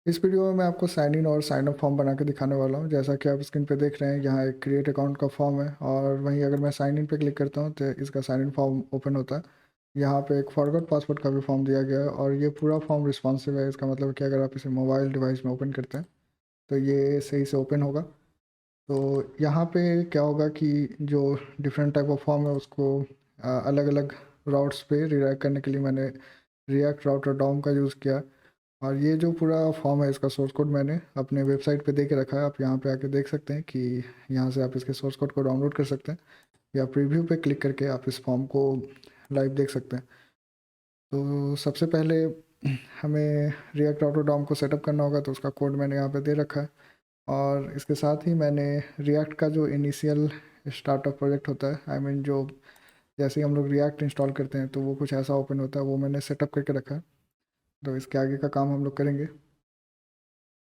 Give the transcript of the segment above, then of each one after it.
इस वीडियो में मैं आपको साइन इन और साइन अप फॉर्म बना के दिखाने वाला हूँ। जैसा कि आप स्क्रीन पे देख रहे हैं, यहाँ एक क्रिएट अकाउंट का फॉर्म है और वहीं अगर मैं साइन इन पे क्लिक करता हूँ तो इसका साइन इन फॉर्म ओपन होता है। यहाँ पे एक फॉरगॉट पासवर्ड का भी फॉर्म दिया गया है और ये पूरा फॉर्म रिस्पॉन्सिव है। इसका मतलब कि अगर आप इसे मोबाइल डिवाइस में ओपन करते हैं तो ये सही से ओपन होगा। तो यहाँ पे क्या होगा कि जो डिफरेंट टाइप ऑफ फॉर्म है उसको अलग अलग राउट्स पे रिडायरेक्ट करने के लिए मैंने रिएक्ट राउटर डॉम का यूज़ किया। और ये जो पूरा फॉर्म है इसका सोर्स कोड मैंने अपने वेबसाइट पे दे के रखा है। आप यहाँ पे आके देख सकते हैं कि यहाँ से आप इसके सोर्स कोड को डाउनलोड कर सकते हैं या प्रीव्यू पे क्लिक करके आप इस फॉर्म को लाइव देख सकते हैं। तो सबसे पहले हमें रिएक्ट ऑटोडॉम को सेटअप करना होगा, तो उसका कोड मैंने यहाँ पे दे रखा है। और इसके साथ ही मैंने रिएक्ट का जो इनिशियल स्टार्टअप प्रोजेक्ट होता है, आई मीन जो जैसे ही हम लोग रिएक्ट इंस्टॉल करते हैं तो वो कुछ ऐसा ओपन होता है, वो मैंने सेटअप करके रखा है। तो इसके आगे का काम हम लोग करेंगे।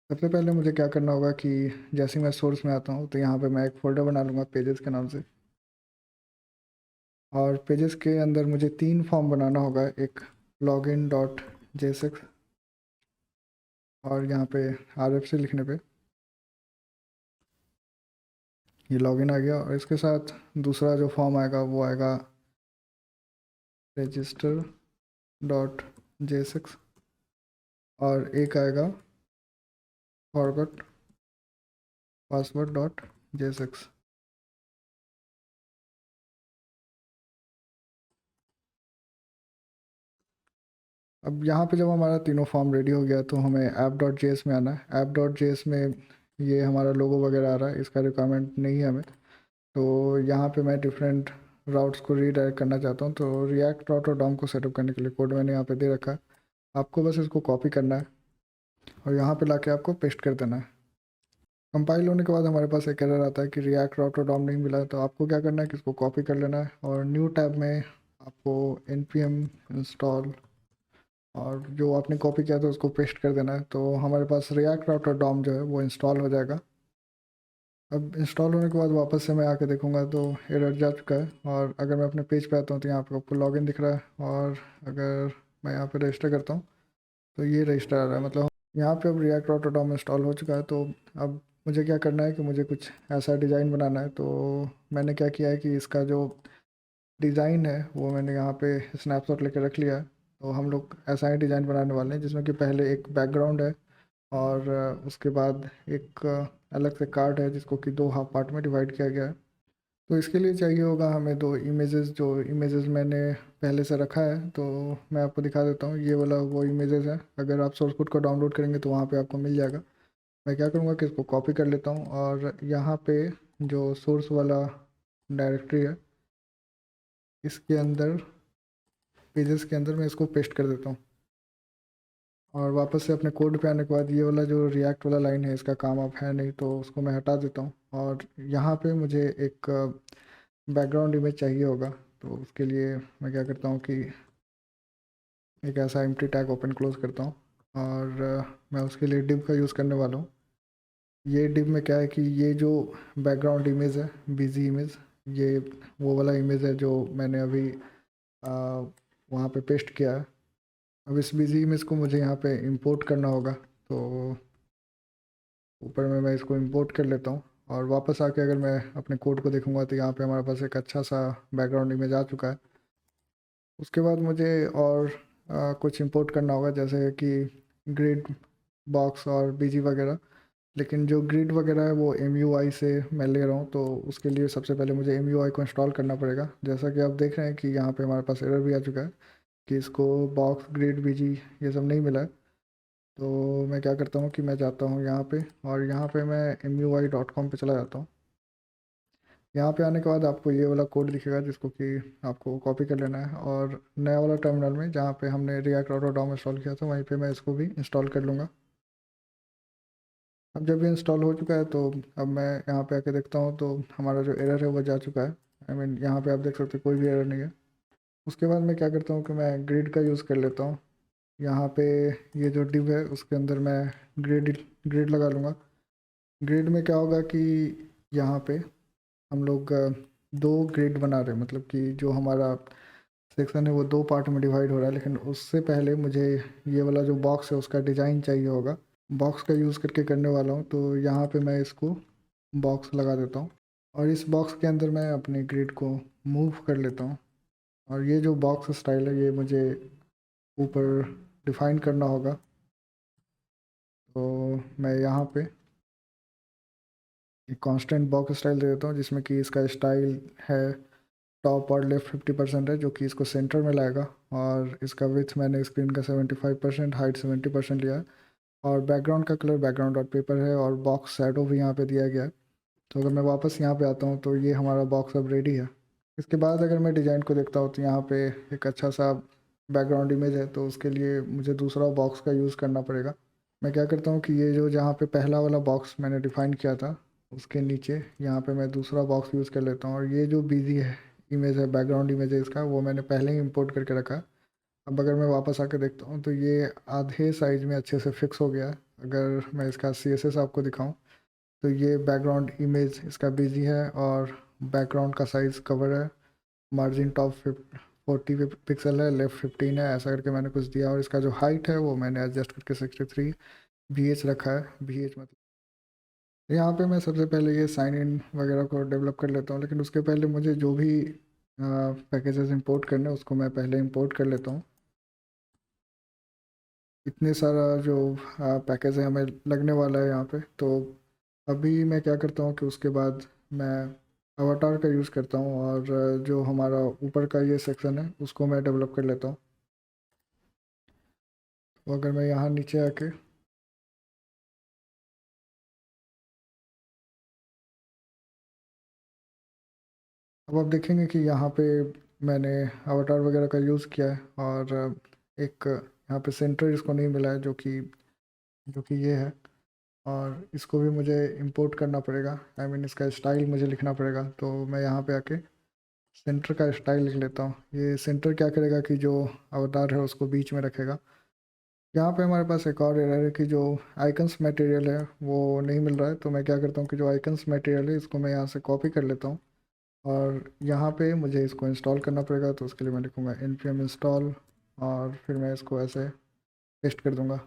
सबसे पहले मुझे क्या करना होगा कि जैसे ही मैं सोर्स में आता हूँ तो यहाँ पे मैं एक फ़ोल्डर बना लूँगा पेजेस के नाम से। और पेजेस के अंदर मुझे 3 फॉर्म बनाना होगा, एक लॉगिन डॉट जेएसएक्स और यहाँ पे RFC लिखने पे ये लॉगिन आ गया। और इसके साथ दूसरा जो फॉर्म आएगा वो आएगा रजिस्टर डॉट जेएसएक्स और एक आएगा फॉरगॉट पासवर्ड डॉट जेएसएक्स। अब यहाँ पे जब हमारा तीनों फॉर्म रेडी हो गया तो हमें ऐप डॉट जेएस में आना है। ऐप डॉट जेएस में ये हमारा लोगो वगैरह आ रहा है, इसका रिक्वायरमेंट नहीं है हमें। तो यहाँ पे मैं डिफरेंट राउट्स को रीडायरेक्ट करना चाहता हूँ, तो रिएक्ट राउट और डॉम को सेटअप करने के लिए कोड मैंने यहाँ पे दे रखा है। आपको बस इसको कॉपी करना है और यहाँ पे लाके आपको पेस्ट कर देना है। कंपाइल होने के बाद हमारे पास एक एरर आता है कि रिएक्ट राउट और डॉम नहीं मिला है। तो आपको क्या करना है कि इसको कॉपी कर लेना है और न्यू टैब में आपको npm इंस्टॉल और जो आपने कॉपी किया था उसको पेस्ट कर देना है। तो हमारे पास रिएक्ट राउटर डॉम जो है वो इंस्टॉल हो जाएगा। अब इंस्टॉल होने के बाद वापस से मैं आके देखूंगा तो एरर जा चुका है। और अगर मैं अपने पेज पे आता हूँ तो यहाँ पे आपको लॉगिन दिख रहा है और अगर मैं यहाँ पे रजिस्टर करता हूँ तो ये रजिस्टर आ रहा है। मतलब यहाँ पे अब रिएक्ट राउटर डॉम इंस्टॉल हो चुका है। तो अब मुझे क्या करना है कि मुझे कुछ ऐसा डिज़ाइन बनाना है। तो मैंने क्या किया है कि इसका जो डिज़ाइन है वो मैंने यहाँ पे स्नैपशॉट लेके रख लिया है। तो हम लोग ऐसा ही डिज़ाइन बनाने वाले हैं जिसमें कि पहले एक बैकग्राउंड है और उसके बाद एक अलग से कार्ड है जिसको कि 2 हाफ पार्ट में डिवाइड किया गया है। तो इसके लिए चाहिए होगा हमें 2 इमेजेस। जो इमेजेस मैंने पहले से रखा है तो मैं आपको दिखा देता हूँ। ये वाला वो इमेजेस है, अगर आप सोर्स कोड को डाउनलोड करेंगे तो वहाँ पे आपको मिल जाएगा। मैं क्या करूँगा कि इसको कॉपी कर लेता हूँ और यहाँ पे जो सोर्स वाला डायरेक्टरी है इसके अंदर पेजेस के अंदर मैं इसको पेस्ट कर देता हूँ। और वापस से अपने कोड पे आने के बाद ये वाला जो रिएक्ट वाला लाइन है इसका काम अब है नहीं, तो उसको मैं हटा देता हूँ। और यहाँ पे मुझे एक बैकग्राउंड इमेज चाहिए होगा। तो उसके लिए मैं क्या करता हूँ कि एक ऐसा एम्प्टी टैग ओपन क्लोज करता हूँ और मैं उसके लिए डिव का यूज़ करने वाला हूँ। ये डिव में क्या है कि ये जो बैकग्राउंड इमेज है बिजी इमेज, ये वो वाला इमेज है जो मैंने अभी वहाँ पे पेस्ट किया है। अब इस बिजी इमेज को मुझे यहाँ पे इंपोर्ट करना होगा। तो ऊपर में मैं इसको इंपोर्ट कर लेता हूँ और वापस आके अगर मैं अपने कोड को देखूंगा तो यहाँ पे हमारे पास एक अच्छा सा बैकग्राउंड इमेज आ चुका है। उसके बाद मुझे और कुछ इंपोर्ट करना होगा जैसे कि ग्रिड बॉक्स और बीजी वगैरह। लेकिन जो ग्रिड वगैरह है वो MUI से मैं ले रहा हूँ, तो उसके लिए सबसे पहले मुझे MUI को इंस्टॉल करना पड़ेगा। जैसा कि आप देख रहे हैं कि यहाँ पे हमारे पास एरर भी आ चुका है कि इसको बॉक्स ग्रिड बीजी ये सब नहीं मिला है। तो मैं क्या करता हूँ कि मैं जाता हूँ यहाँ पे और यहाँ पे मैं MUI.com पे चला जाता हूँ। यहाँ पे आने के बाद आपको ये वाला कोड दिखेगा जिसको कि आपको कॉपी कर लेना है और नया वाला टर्मिनल में जहाँ पे हमने रिएक्ट ऑटो डॉम इंस्टॉल किया था वहीं पे मैं इसको भी इंस्टॉल कर लूँगा। अब जब ये इंस्टॉल हो चुका है तो अब मैं यहाँ पे आके देखता हूँ तो हमारा जो एरर है वो जा चुका है। आई मीन यहाँ पे आप देख सकते हैं कोई भी एरर नहीं है। उसके बाद मैं क्या करता हूँ कि मैं ग्रिड का यूज़ कर लेता हूँ। यहाँ पे ये जो डिव है उसके अंदर मैं ग्रिड ग्रिड लगा लूँगा। ग्रिड में क्या होगा कि यहाँ पे हम लोग 2 ग्रिड बना रहे हैं, मतलब कि जो हमारा सेक्शन है वो 2 पार्ट में डिवाइड हो रहा है। लेकिन उससे पहले मुझे ये वाला जो बॉक्स है उसका डिज़ाइन चाहिए होगा। बॉक्स का यूज़ करके करने वाला हूँ। तो यहाँ पे मैं इसको बॉक्स लगा देता हूँ और इस बॉक्स के अंदर मैं अपने ग्रिड को मूव कर लेता हूँ। और ये जो बॉक्स स्टाइल है ये मुझे ऊपर डिफाइन करना होगा। तो मैं यहाँ पे एक कांस्टेंट बॉक्स स्टाइल दे देता हूँ जिसमें कि इसका स्टाइल है टॉप और लेफ्ट 50% है जो कि इसको सेंटर में लाएगा। और इसका विड्थ मैंने स्क्रीन का 75%, हाइट 70% लिया है। और बैकग्राउंड का कलर बैकग्राउंड डॉट पेपर है और बॉक्स शैडो भी यहाँ पे दिया गया है। तो अगर मैं वापस यहाँ पे आता हूँ तो ये हमारा बॉक्स अब रेडी है। इसके बाद अगर मैं डिज़ाइन को देखता हूँ तो यहाँ पे एक अच्छा सा बैकग्राउंड इमेज है, तो उसके लिए मुझे दूसरा बॉक्स का यूज़ करना पड़ेगा। मैं क्या करता हूँ कि ये जो जहाँ पे पहला वाला बॉक्स मैंने डिफ़ाइन किया था उसके नीचे यहाँ पे मैं दूसरा बॉक्स यूज़ कर लेता हूँ। और ये जो बिजी है इमेज है, बैकग्राउंड इमेज है इसका, वो मैंने पहले ही इंपोर्ट करके रखा है। अब अगर मैं वापस आके देखता हूँ तो ये आधे साइज में अच्छे से फिक्स हो गया है। अगर मैं इसका CSS आपको दिखाऊँ तो ये बैकग्राउंड इमेज इसका बिजी है और बैकग्राउंड का साइज़ कवर है। मार्जिन टॉप 40 पिक्सल है, लेफ्ट 15 है, ऐसा करके मैंने कुछ दिया। और इसका जो हाइट है वो मैंने एडजस्ट करके 63 VH रखा है। VH मतलब यहाँ पे मैं सबसे पहले ये साइन इन वगैरह को डेवलप कर लेता हूँ, लेकिन उसके पहले मुझे जो भी पैकेजेस इंपोर्ट करने हैं उसको मैं पहले इंपोर्ट कर लेता हूँ। इतने सारा जो पैकेज है हमें लगने वाला है यहाँ पे। तो अभी मैं क्या करता हूँ कि उसके बाद मैं अवतार का यूज़ करता हूँ और जो हमारा ऊपर का ये सेक्शन है उसको मैं डेवलप कर लेता हूँ। तो अगर मैं यहाँ नीचे आके अब आप देखेंगे कि यहाँ पे मैंने अवतार वगैरह का यूज़ किया है और एक यहाँ पे सेंटर इसको नहीं मिला है जो कि ये है। और इसको भी मुझे इंपोर्ट करना पड़ेगा, आई मीन इसका स्टाइल मुझे लिखना पड़ेगा। तो मैं यहाँ पे आके सेंटर का स्टाइल लिख लेता हूँ। ये सेंटर क्या करेगा कि जो अवतार है उसको बीच में रखेगा। यहाँ पे हमारे पास एक और एरर है कि जो आइकन्स मटेरियल है वो नहीं मिल रहा है। तो मैं क्या करता हूँ कि जो आइकन्स मटेरियल है इसको मैं यहाँ से कॉपी कर लेता हूँ और यहाँ पे मुझे इसको इंस्टॉल करना पड़ेगा। तो उसके लिए मैं लिखूँगा npm इंस्टॉल और फिर मैं इसको ऐसे पेस्ट कर दूँगा।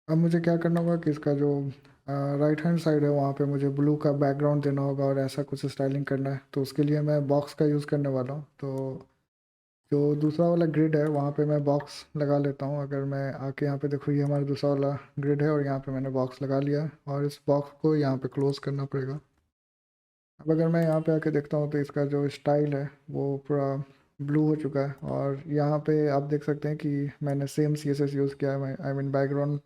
अब मुझे क्या करना होगा कि इसका जो राइट हैंड साइड है वहाँ पे मुझे ब्लू का बैकग्राउंड देना होगा और ऐसा कुछ स्टाइलिंग करना है। तो उसके लिए मैं बॉक्स का यूज़ करने वाला हूँ। तो जो दूसरा वाला ग्रिड है वहाँ पे मैं बॉक्स लगा लेता हूँ। अगर मैं आके यहाँ पे देखूँ ये हमारा दूसरा वाला ग्रिड है और यहाँ पे मैंने बॉक्स लगा लिया है और इस बॉक्स को यहाँ पे क्लोज़ करना पड़ेगा। अब अगर मैं यहाँ पे आके देखता हूँ तो इसका जो स्टाइल है वो पूरा ब्लू हो चुका है। और यहाँ पे आप देख सकते हैं कि मैंने सेम CSS यूज़ किया है। I mean background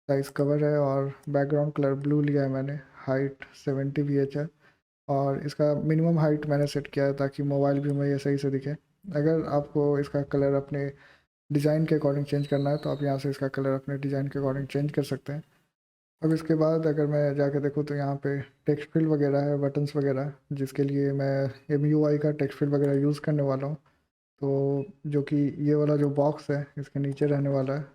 size cover है और बैकग्राउंड कलर ब्लू लिया है मैंने। हाइट 70 VH है और इसका मिनिमम हाइट मैंने सेट किया है ताकि मोबाइल भी में ये सही से दिखे। अगर आपको इसका कलर अपने डिज़ाइन के अकॉर्डिंग चेंज करना है तो आप यहाँ से इसका कलर अपने डिज़ाइन के अकॉर्डिंग चेंज कर सकते हैं। अब इसके बाद अगर मैं जाके देखूँ तो यहाँ पे टेक्स्ट फील्ड वगैरह है, बटन्स वगैरह है, जिसके लिए मैं MUI का टेक्स्ट फील्ड वगैरह यूज़ करने वाला हूँ। तो जो कि ये वाला जो बॉक्स है इसके नीचे रहने वाला है।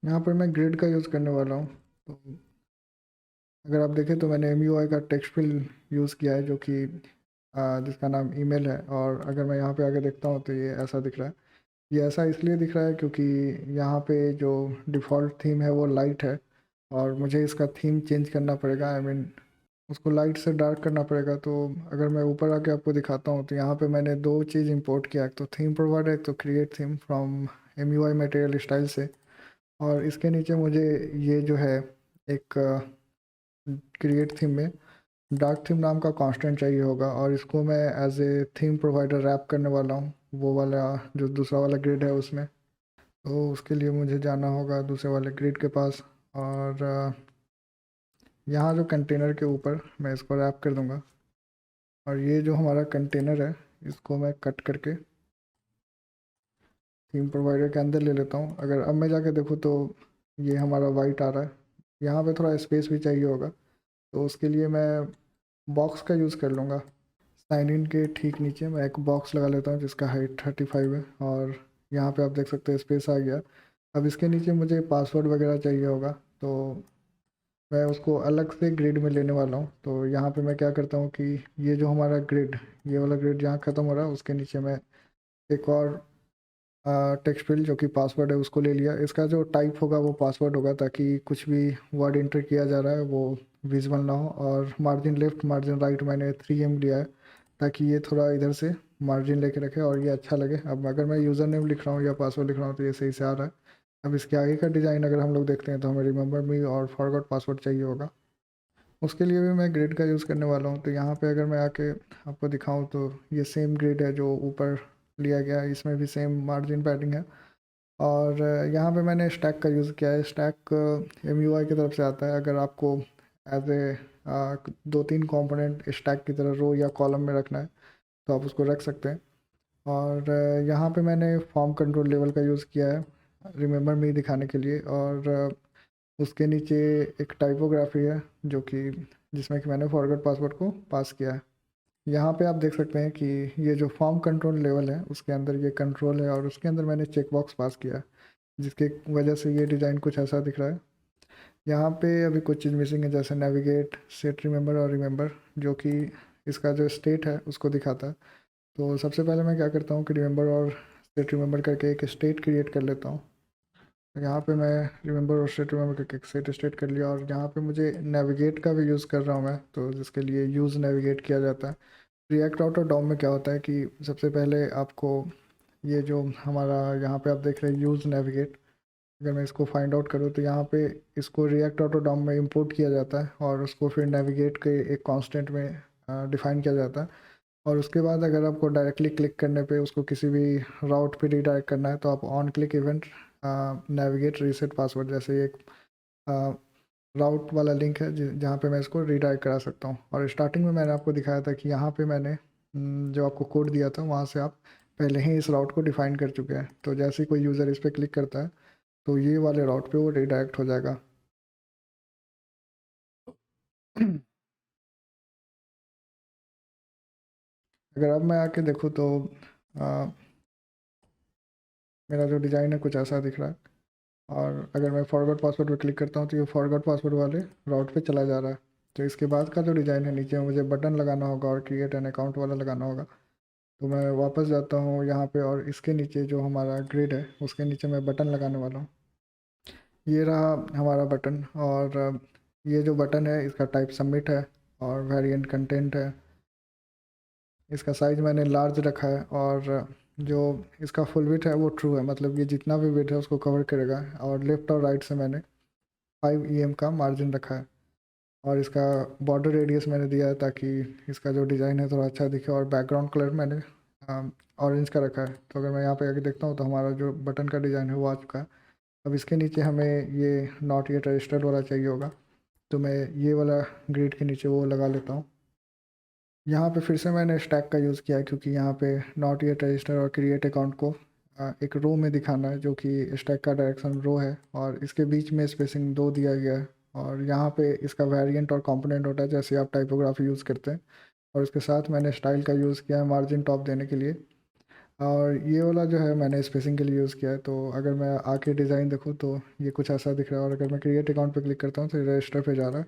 यहाँ पर मैं ग्रिड का यूज़ करने वाला हूँ। तो अगर आप देखें तो मैंने MUI का टेक्स्ट फील्ड यूज़ किया है जो कि जिसका नाम ईमेल है। और अगर मैं यहाँ पे आके देखता हूँ तो ये ऐसा दिख रहा है। ये ऐसा इसलिए दिख रहा है क्योंकि यहाँ पे जो डिफ़ॉल्ट थीम है वो लाइट है और मुझे इसका थीम चेंज करना पड़ेगा। आई मीन उसको लाइट से डार्क करना पड़ेगा। तो अगर मैं ऊपर आके आपको दिखाता हूँ तो यहाँ पे मैंने दो चीज़ इंपोर्ट किया, एक तो थीम प्रोवाइडर, एक तो create theme from MUI material style से। और इसके नीचे मुझे ये जो है एक क्रिएट थीम में डार्क थीम नाम का कांस्टेंट चाहिए होगा और इसको मैं as a theme provider wrap करने वाला हूँ वो वाला जो दूसरा वाला ग्रिड है उसमें। तो उसके लिए मुझे जाना होगा दूसरे वाले ग्रिड के पास और यहाँ जो कंटेनर के ऊपर मैं इसको रैप कर दूँगा। और ये जो हमारा कंटेनर है इसको मैं कट करके थीम प्रोवाइडर के अंदर ले लेता हूँ। अगर अब मैं जाके देखूँ तो ये हमारा वाइट आ रहा है। यहाँ पे थोड़ा स्पेस भी चाहिए होगा तो उसके लिए मैं बॉक्स का यूज़ कर लूँगा। साइन इन के ठीक नीचे मैं एक बॉक्स लगा लेता हूँ जिसका हाइट 35 है और यहाँ पे आप देख सकते हैं स्पेस आ गया। अब इसके नीचे मुझे पासवर्ड वगैरह चाहिए होगा तो मैं उसको अलग से ग्रिड में लेने वाला हूँ। तो यहाँ पे मैं क्या करता हूँ कि ये जो हमारा ग्रिड, ये वाला ग्रिड जहाँ ख़त्म हो रहा है उसके नीचे मैं एक और टेक्स्ट फील्ड जो कि पासवर्ड है उसको ले लिया। इसका जो टाइप होगा वो पासवर्ड होगा, ताकि कुछ भी वर्ड इंटर किया जा रहा है वो विजिबल ना हो। और मार्जिन लेफ्ट मार्जिन राइट मैंने 3M लिया है, ताकि ये थोड़ा इधर से मार्जिन लेके रखे और ये अच्छा लगे। अब अगर मैं यूज़र नेम लिख रहा हूँ या पासवर्ड लिख रहा हूँ तो ये सही से आ रहा है। अब इसके आगे का डिज़ाइन अगर हम लोग देखते हैं तो हमें रिमेंबर मी और फॉरगॉट पासवर्ड चाहिए होगा। उसके लिए भी मैं ग्रिड का यूज़ करने वाला हूँ। तो यहाँ पे अगर मैं आके आपको दिखाऊँ तो ये सेम ग्रिड है जो ऊपर लिया गया है, इसमें भी सेम मार्जिन पैडिंग है। और यहाँ पे मैंने स्टैक का यूज़ किया है। स्टैक MUI की तरफ से आता है। अगर आपको एज ए 2-3 कंपोनेंट स्टैक की तरह रो या कॉलम में रखना है तो आप उसको रख सकते हैं। और यहाँ पे मैंने फॉर्म कंट्रोल लेवल का यूज़ किया है रिमेंबर मी दिखाने के लिए। और उसके नीचे एक टाइपोग्राफी है जो कि जिसमें कि मैंने फॉरगॉट पासवर्ड को पास किया है। यहाँ पे आप देख सकते हैं कि ये जो फॉर्म कंट्रोल लेवल है उसके अंदर ये कंट्रोल है और उसके अंदर मैंने चेक बॉक्स पास किया है, जिसके वजह से ये डिज़ाइन कुछ ऐसा दिख रहा है। यहाँ पे अभी कुछ चीज़ मिसिंग है, जैसे नेविगेट, सेट रिमेंबर और रिमेंबर, जो कि इसका जो स्टेट है उसको दिखाता है। तो सबसे पहले मैं क्या करता हूँ कि रिमेंबर और सेट रिमेंबर करके एक स्टेट क्रिएट कर लेता हूँ। तो यहाँ पे मैं रिमेंबर और सेट रिमेंबर करके एक सेट स्टेट कर लिया। और यहाँ पे मुझे नेविगेट का भी यूज़ कर रहा हूँ मैं, तो जिसके लिए यूज़ नेविगेट किया जाता है। रिएक्ट आउट और डॉम में क्या होता है कि सबसे पहले आपको ये जो हमारा यहाँ पे आप देख रहे हैं यूज़ नेविगेट, अगर मैं इसको फाइंड आउट करूँ तो यहाँ पे इसको रिएक्ट आउट और डॉम में इंपोर्ट किया जाता है और उसको फिर नेविगेट के एक कांस्टेंट में डिफाइन किया जाता है। और उसके बाद अगर आपको डायरेक्टली क्लिक करने पे उसको किसी भी राउट पे रीडायरेक्ट करना है तो आप on click event navigate reset password जैसे एक राउट वाला लिंक है जहाँ पे मैं इसको रीडायरेक्ट करा सकता हूँ। और स्टार्टिंग में मैंने आपको दिखाया था कि यहाँ पे मैंने जो आपको कोड दिया था वहाँ से आप पहले ही इस राउट को डिफाइन कर चुके हैं। तो जैसे ही कोई यूज़र इस पर क्लिक करता है तो ये वाले राउट पे वो रीडायरेक्ट हो जाएगा। अगर अब मैं आके देखूँ तो आ, मेरा जो डिज़ाइन है कुछ ऐसा दिख रहा है। और अगर मैं फॉरगॉट पासवर्ड पर क्लिक करता हूँ तो ये फॉरगॉट पासवर्ड वाले राउट पे चला जा रहा है। तो इसके बाद का जो डिज़ाइन है नीचे मुझे बटन लगाना होगा और क्रिएट एन अकाउंट वाला लगाना होगा। तो मैं वापस जाता हूँ यहाँ पे और इसके नीचे जो हमारा ग्रिड है उसके नीचे मैं बटन लगाने वाला हूँ। ये रहा हमारा बटन। और ये जो बटन है इसका टाइप सबमिट है और वेरिएंट कंटेंट है। इसका साइज़ मैंने लार्ज रखा है और जो इसका फुल विड्थ है वो ट्रू है, मतलब ये जितना भी विड्थ है उसको कवर करेगा। और लेफ़्ट और राइट से मैंने 5 EM का मार्जिन रखा है। और इसका बॉर्डर रेडियस मैंने दिया है ताकि इसका जो डिज़ाइन है थोड़ा अच्छा दिखे। और बैकग्राउंड कलर मैंने ऑरेंज का रखा है। तो अगर मैं यहाँ पे आके देखता हूँ तो हमारा जो बटन का डिज़ाइन है वो आ चुका है। अब इसके नीचे हमें ये नॉट येट रजिस्टर्ड वाला चाहिए होगा, तो मैं ये वाला ग्रिड के नीचे वो लगा लेता हूँ। यहाँ पे फिर से मैंने स्टैक का यूज़ किया है क्योंकि यहाँ पे नॉट येट रजिस्टर और क्रिएट अकाउंट को एक रो में दिखाना है, जो कि स्टैक का डायरेक्शन रो है। और इसके बीच में स्पेसिंग 2 दिया गया है। और यहाँ पे इसका वेरिएंट और कंपोनेंट होता है जैसे आप टाइपोग्राफी यूज़ करते हैं। और इसके साथ मैंने स्टाइल का यूज़ किया है मार्जिन टॉप देने के लिए। और ये वाला जो है मैंने स्पेसिंग के लिए यूज़ किया है। तो अगर मैं आके डिज़ाइन देखूँ तो ये कुछ ऐसा दिख रहा है। और अगर मैं क्रिएट अकाउंट पे क्लिक करता हूँ तो रजिस्टर पे जा रहा है।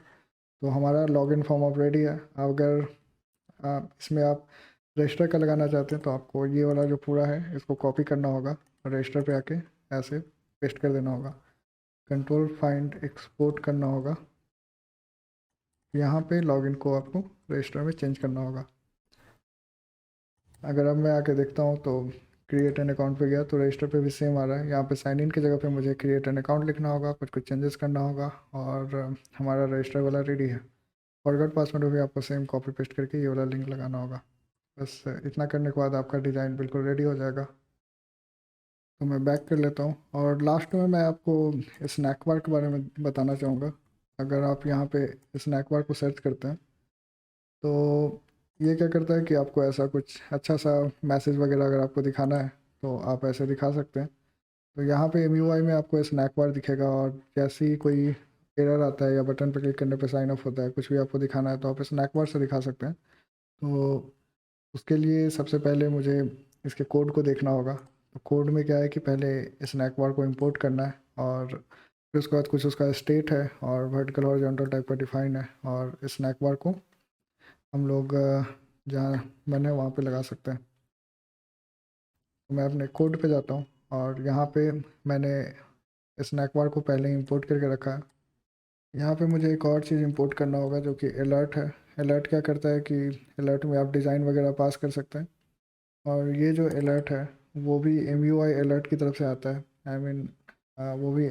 तो हमारा लॉगिन फॉर्म अब रेडी है। अगर इसमें आप रजिस्टर का लगाना चाहते हैं तो आपको ये वाला जो पूरा है इसको कॉपी करना होगा और रजिस्टर पे आके ऐसे पेस्ट कर देना होगा। कंट्रोल फाइंड एक्सपोर्ट करना होगा। यहाँ पे लॉगिन को आपको रजिस्टर में चेंज करना होगा। अगर अब मैं आके देखता हूँ तो क्रिएट एन अकाउंट पे गया तो रजिस्टर पे भी सेम आ रहा है। यहाँ पे साइन इन की जगह पे मुझे क्रिएट एन अकाउंट लिखना होगा, कुछ कुछ चेंजेस करना होगा और हमारा रजिस्टर वाला रेडी है। फॉरगॉट पासवर्ड में भी आपको सेम कॉपी पेस्ट करके ये वाला लिंक लगाना होगा। बस इतना करने के बाद आपका डिज़ाइन बिल्कुल रेडी हो जाएगा। तो मैं बैक कर लेता हूँ और लास्ट में मैं आपको स्नैक बार के बारे में बताना चाहूँगा। अगर आप यहाँ पे स्नैक बार को सर्च करते हैं तो ये क्या करता है कि आपको ऐसा कुछ अच्छा सा मैसेज वगैरह अगर आपको दिखाना है तो आप ऐसे दिखा सकते हैं। तो यहाँ पे MUI में आपको स्नैक बार दिखेगा और जैसे ही कोई एरर आता है या बटन पर क्लिक करने पे साइन ऑफ होता है, कुछ भी आपको दिखाना है तो आप स्नैक बार से दिखा सकते हैं। तो उसके लिए सबसे पहले मुझे इसके कोड को देखना होगा। तो कोड में क्या है कि पहले स्नैक बार को इंपोर्ट करना है और फिर उसके बाद कुछ उसका स्टेट है और वर्टिकल हॉरिजॉन्टल टाइप का डिफाइन है। और स्नैक बार को हम लोग जहाँ मन है वहाँ पे लगा सकते हैं। तो मैं अपने कोड पे जाता हूँ और यहाँ पे मैंने स्नैक बार को पहले ही इंपोर्ट करके रखा है। यहाँ पे मुझे एक और चीज़ इंपोर्ट करना होगा जो कि अलर्ट है। अलर्ट क्या करता है कि अलर्ट में आप डिज़ाइन वगैरह पास कर सकते हैं, और ये जो अलर्ट है वो भी MUI अलर्ट की तरफ से आता है। आई मीन वो भी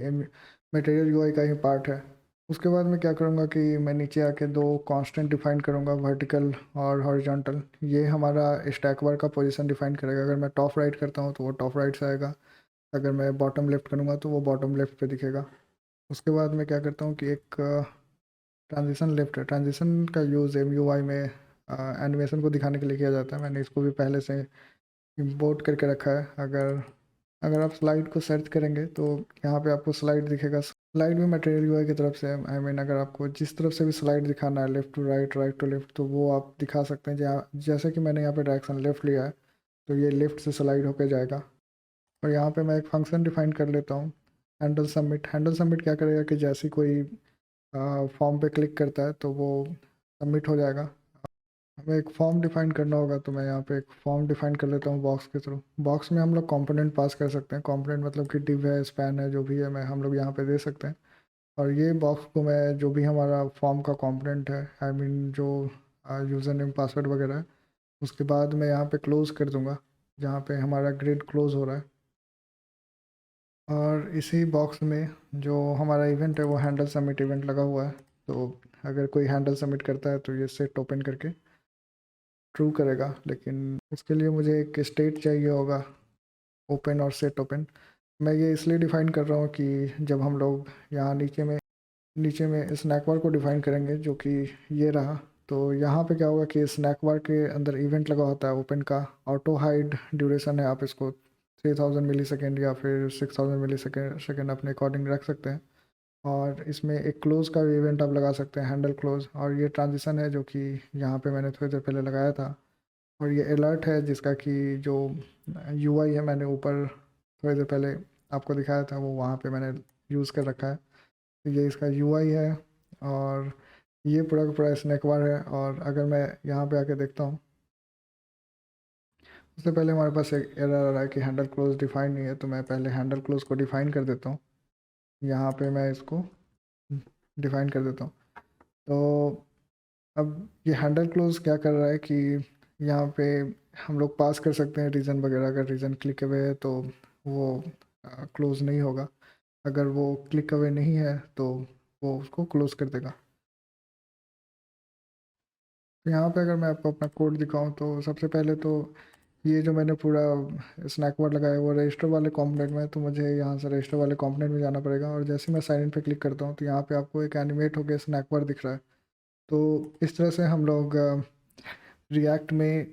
मटेरियल UI का ही पार्ट है। उसके बाद मैं क्या करूँगा कि मैं नीचे आके दो कांस्टेंट डिफाइन करूँगा, वर्टिकल और हॉरिजॉन्टल। ये हमारा स्टैक बार का पोजीशन डिफाइन करेगा। अगर मैं टॉप राइट करता हूँ तो वो टॉप राइट से आएगा, अगर मैं बॉटम लेफ्ट करूँगा तो वो बॉटम लेफ्ट पे दिखेगा। उसके बाद मैं क्या करता हूँ कि एक ट्रांजिशन लेफ्ट है। ट्रांजिशन का यूज़ MUI में एनिमेशन को दिखाने के लिए किया जाता है। मैंने इसको भी पहले से इंपोर्ट करके रखा है। अगर अगर आप स्लाइड को सर्च करेंगे तो यहाँ पे आपको स्लाइड दिखेगा। स्लाइड भी मटेरियल UI की तरफ से है। आई मीन अगर आपको जिस तरफ से भी स्लाइड दिखाना है, left to right, right to left, तो वो आप दिखा सकते हैं। जहाँ जैसे कि मैंने यहाँ पे डायरेक्शन लेफ़्ट लिया है तो ये लेफ़्ट से स्लाइड होके जाएगा। और यहाँ पे मैं एक फंक्शन डिफाइन कर लेता हूँ, हैंडल सबमिट। हैंडल सबमिट क्या करेगा कि जैसे कोई फॉर्म पे क्लिक करता है तो वो सबमिट हो जाएगा। हमें एक फॉर्म डिफाइन करना होगा, तो मैं यहाँ पे एक फॉर्म डिफाइन कर लेता हूँ बॉक्स के थ्रू। बॉक्स में हम लोग कंपोनेंट पास कर सकते हैं। कंपोनेंट मतलब कि डिव है, स्पैन है, जो भी है मैं हम लोग यहाँ पे दे सकते हैं। और ये बॉक्स को मैं जो भी हमारा फॉर्म का कंपोनेंट है, आई मीन जो यूज़र नेम पासवर्ड वगैरह है, उसके बाद मैं यहाँ पे क्लोज़ कर दूँगा जहाँ पे हमारा ग्रिड क्लोज़ हो रहा है। और इसी बॉक्स में जो हमारा इवेंट है वो हैंडल सबमिट इवेंट लगा हुआ है। तो अगर कोई हैंडल सबमिट करता है तो ये सेट ओपन करके ट्रू करेगा, लेकिन उसके लिए मुझे एक स्टेट चाहिए होगा, ओपन और सेट ओपन। मैं ये इसलिए डिफ़ाइन कर रहा हूँ कि जब हम लोग यहाँ नीचे में स्नैक बार को डिफ़ाइन करेंगे, जो कि ये रहा, तो यहाँ पे क्या होगा कि स्नैक बार के अंदर इवेंट लगा होता है ओपन का। ऑटो हाइड ड्यूरेशन है, आप इसको 3000 मिली सेकेंड या फिर 6000 मिली सेकेंड अपने अकॉर्डिंग रख सकते हैं। और इसमें एक क्लोज़ का भी इवेंट आप लगा सकते हैं, हैंडल क्लोज़। और ये ट्रांजिशन है जो कि यहाँ पे मैंने थोड़ी देर पहले लगाया था। और ये अलर्ट है जिसका कि जो UI है मैंने ऊपर थोड़ी देर पहले आपको दिखाया था, वो वहाँ पे मैंने यूज़ कर रखा है। तो ये इसका UI है, और ये पूरा का पूरा स्नैक बार है। और अगर मैं यहाँ पे आके देखता हूँ, उससे पहले हमारे पास एक एरर आ रहा है कि हैंडल क्लोज डिफाइन नहीं है। तो मैं पहले हैंडल क्लोज को डिफाइन कर देता हूँ। यहाँ पे मैं इसको डिफाइन कर देता हूँ। तो अब ये हैंडल क्लोज क्या कर रहा है कि यहाँ पे हम लोग पास कर सकते हैं रीज़न वगैरह। अगर रीज़न क्लिक अवे है तो वो क्लोज नहीं होगा, अगर वो क्लिक अवे नहीं है तो वो उसको क्लोज कर देगा। तो यहाँ पे अगर मैं आपको अपना कोड दिखाऊं तो सबसे पहले तो ये जो मैंने पूरा स्नैक बार लगाया है वो रजिस्टर वाले कंपोनेंट में है, तो मुझे यहाँ से रजिस्टर वाले कंपोनेंट में जाना पड़ेगा। और जैसे मैं साइन इन पे क्लिक करता हूँ तो यहाँ पे आपको एक एनिमेट होकर स्नैक बार दिख रहा है। तो इस तरह से हम लोग रिएक्ट में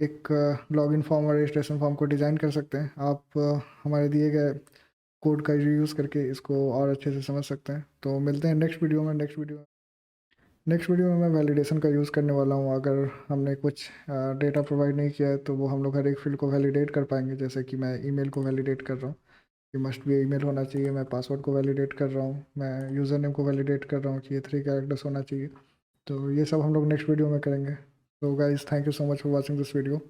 एक लॉगिन फॉर्म और रजिस्ट्रेशन फॉर्म को डिज़ाइन कर सकते हैं। आप हमारे दिए गए कोड का यूज़ करके इसको और अच्छे से समझ सकते हैं। तो मिलते हैं नेक्स्ट वीडियो में मैं वैलिडेशन का यूज़ करने वाला हूँ। अगर हमने कुछ डेटा प्रोवाइड नहीं किया है तो वो हम लोग हर एक फील्ड को वैलिडेट कर पाएंगे। जैसे कि मैं ईमेल को वैलिडेट कर रहा हूँ कि मस्ट बी ईमेल होना चाहिए, मैं पासवर्ड को वैलिडेट कर रहा हूँ, मैं यूज़र नेम को वैलिडेट कर रहा हूँ कि ये 3 कैरेक्टर्स होना चाहिए। तो ये सब हम लोग नेक्स्ट वीडियो में करेंगे। तो guys, thank you so much for watching this video.